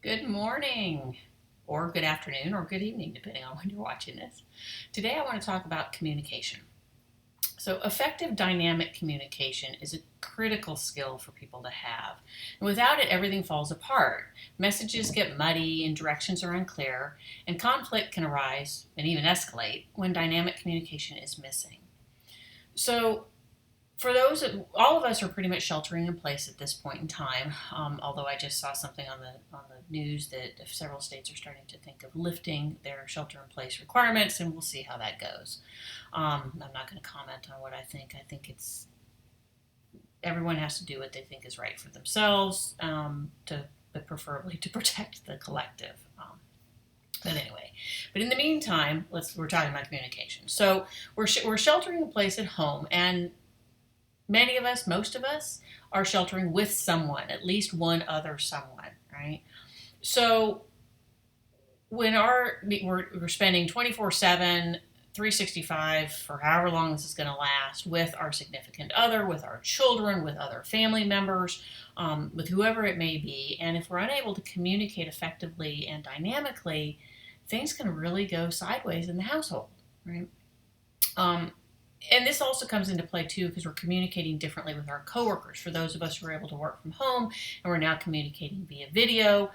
Good morning, or good afternoon, or good evening, depending on when you're watching this. Today, I want to talk about communication. So, effective dynamic communication is a critical skill for people to have. And without it, everything falls apart. Messages get muddy and directions are unclear, and conflict can arise and even escalate when dynamic communication is missing. So, for those, all of us are pretty much sheltering in place at this point in time. Although I just saw something on the news that several states are starting to think of lifting their shelter in place requirements, and we'll see how that goes. I'm not going to comment on what I think. I think it's everyone has to do what they think is right for themselves, but preferably to protect the collective. But anyway, but in the meantime, we're talking about communication. So we're sheltering in place at home, and many of us, most of us, are sheltering with someone, at least one other someone, right? So when we're spending 24/7, 365 for however long this is going to last with our significant other, with our children, with other family members, with whoever it may be, and if we're unable to communicate effectively and dynamically, things can really go sideways in the household, right? Um, and this also comes into play too because we're communicating differently with our coworkers. For those of us who are able to work from home and we're now communicating via video,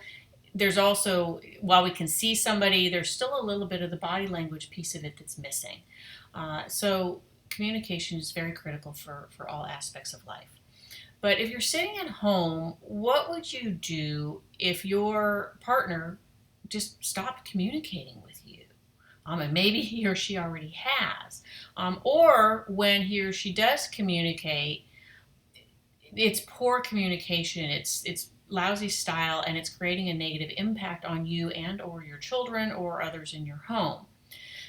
there's also, while we can see somebody, there's still a little bit of the body language piece of it that's missing. So communication is very critical for all aspects of life. But if you're sitting at home, what would you do if your partner just stopped communicating with you? And maybe he or she already has. Or when he or she does communicate, it's poor communication, it's lousy style, and it's creating a negative impact on you and or your children or others in your home.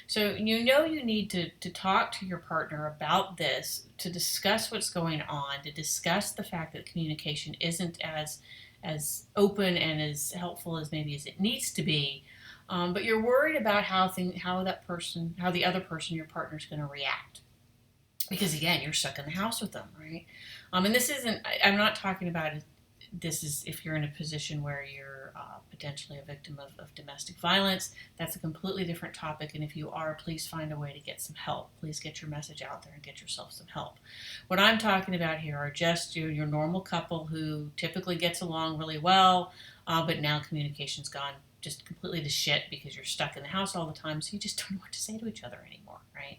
So you need to talk to your partner about this, to discuss what's going on, to discuss the fact that communication isn't as open and as helpful as maybe as it needs to be. But you're worried about how the other person, your partner, is going to react, because again, you're stuck in the house with them, right? And this isn't. I'm not talking about it. This is if you're in a position where you're potentially a victim of domestic violence. That's a completely different topic. And if you are, please find a way to get some help. Please get your message out there and get yourself some help. What I'm talking about here are just your normal couple who typically gets along really well, but now communication's gone just completely to shit because you're stuck in the house all the time, so you just don't know what to say to each other anymore, right?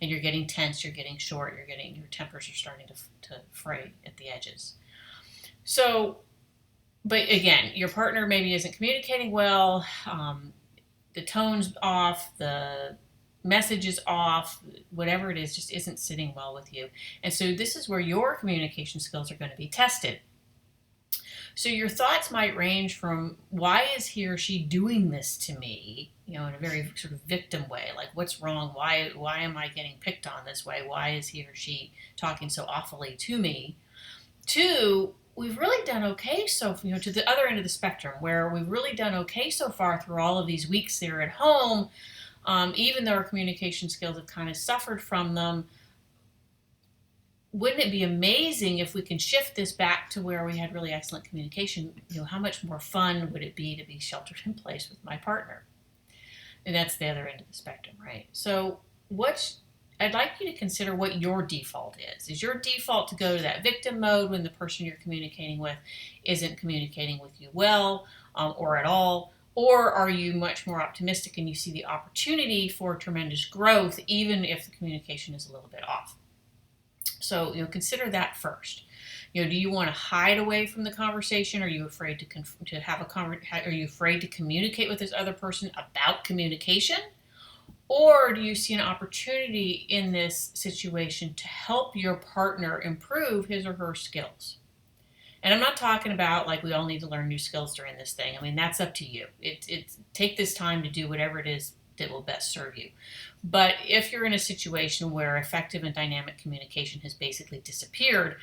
And you're getting tense, you're getting short, your tempers are starting to fray at the edges. So, but again, your partner maybe isn't communicating well, the tone's off, the message is off, whatever it is, just isn't sitting well with you. And so this is where your communication skills are going to be tested. So your thoughts might range from, why is he or she doing this to me? In a very sort of victim way, like, what's wrong? Why am I getting picked on this way? Why is he or she talking so awfully to me? To, we've really done okay to the other end of the spectrum, where we've really done okay so far through all of these weeks there at home, even though our communication skills have kind of suffered from them. Wouldn't it be amazing if we can shift this back to where we had really excellent communication? How much more fun would it be to be sheltered in place with my partner? And that's the other end of the spectrum, right? So I'd like you to consider what your default is. Is your default to go to that victim mode when the person you're communicating with isn't communicating with you well, or at all? Or are you much more optimistic and you see the opportunity for tremendous growth even if the communication is a little bit off? So consider that first. Do you want to hide away from the conversation? Are you afraid to have Are you afraid to communicate with this other person about communication? Or do you see an opportunity in this situation to help your partner improve his or her skills? And I'm not talking about like we all need to learn new skills during this thing. I mean, that's up to you. Take this time to do whatever it is that will best serve you. But if you're in a situation where effective and dynamic communication has basically disappeared,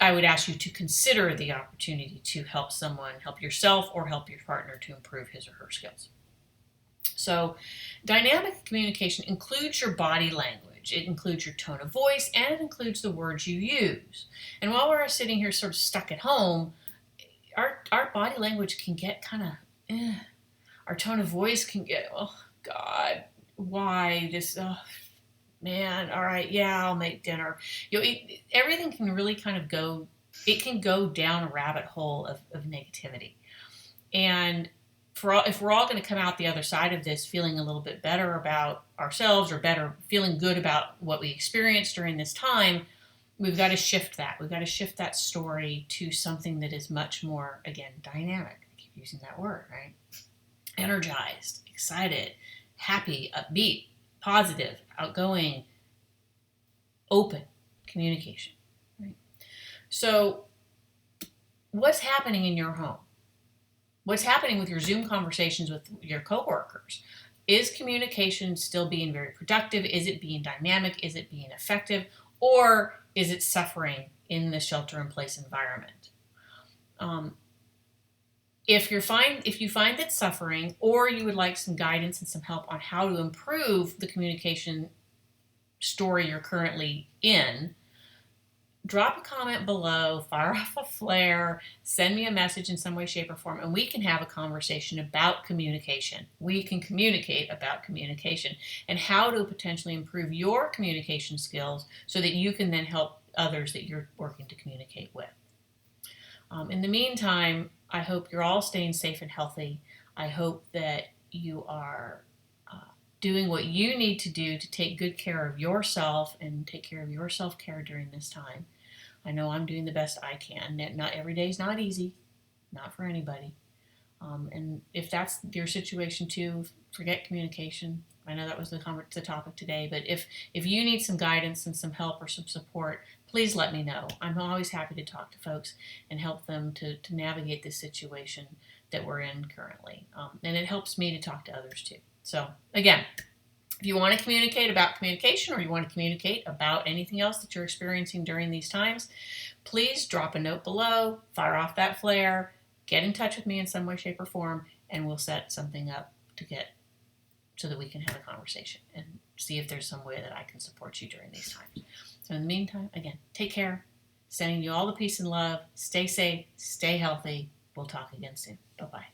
I would ask you to consider the opportunity to help yourself or help your partner to improve his or her skills. So dynamic communication includes your body language. It includes your tone of voice, and it includes the words you use. And while we're sitting here sort of stuck at home, our body language can get kind of, our tone of voice can get, oh God, why this? Oh, man, all right, yeah, I'll make dinner. Everything can really kind of go. It can go down a rabbit hole of negativity, and if we're all going to come out the other side of this feeling a little bit better about ourselves or better feeling good about what we experienced during this time, we've got to shift that. We've got to shift that story to something that is much more, again, dynamic. I keep using that word, right? Energized, excited, happy, upbeat, positive, outgoing, open communication. Right? So, what's happening in your home? What's happening with your Zoom conversations with your coworkers? Is communication still being very productive? Is it being dynamic? Is it being effective? Or is it suffering in the shelter-in-place environment? If you find it suffering, or you would like some guidance and some help on how to improve the communication story you're currently in, drop a comment below, fire off a flare, send me a message in some way, shape, or form, and we can have a conversation about communication. We can communicate about communication and how to potentially improve your communication skills so that you can then help others that you're working to communicate with. In the meantime, I hope you're all staying safe and healthy. I hope that you are doing what you need to do to take good care of yourself and take care of your self-care during this time. I know I'm doing the best I can. Not every day is not easy, not for anybody. And if that's your situation too, forget communication. I know that was the topic today, but if you need some guidance and some help or some support, please let me know. I'm always happy to talk to folks and help them to navigate this situation that we're in currently. And it helps me to talk to others too. So again, if you want to communicate about communication or you want to communicate about anything else that you're experiencing during these times, please drop a note below, fire off that flare, get in touch with me in some way, shape, or form, and we'll set something up to get so that we can have a conversation and see if there's some way that I can support you during these times. So in the meantime, again, take care. Sending you all the peace and love. Stay safe. Stay healthy. We'll talk again soon. Bye-bye.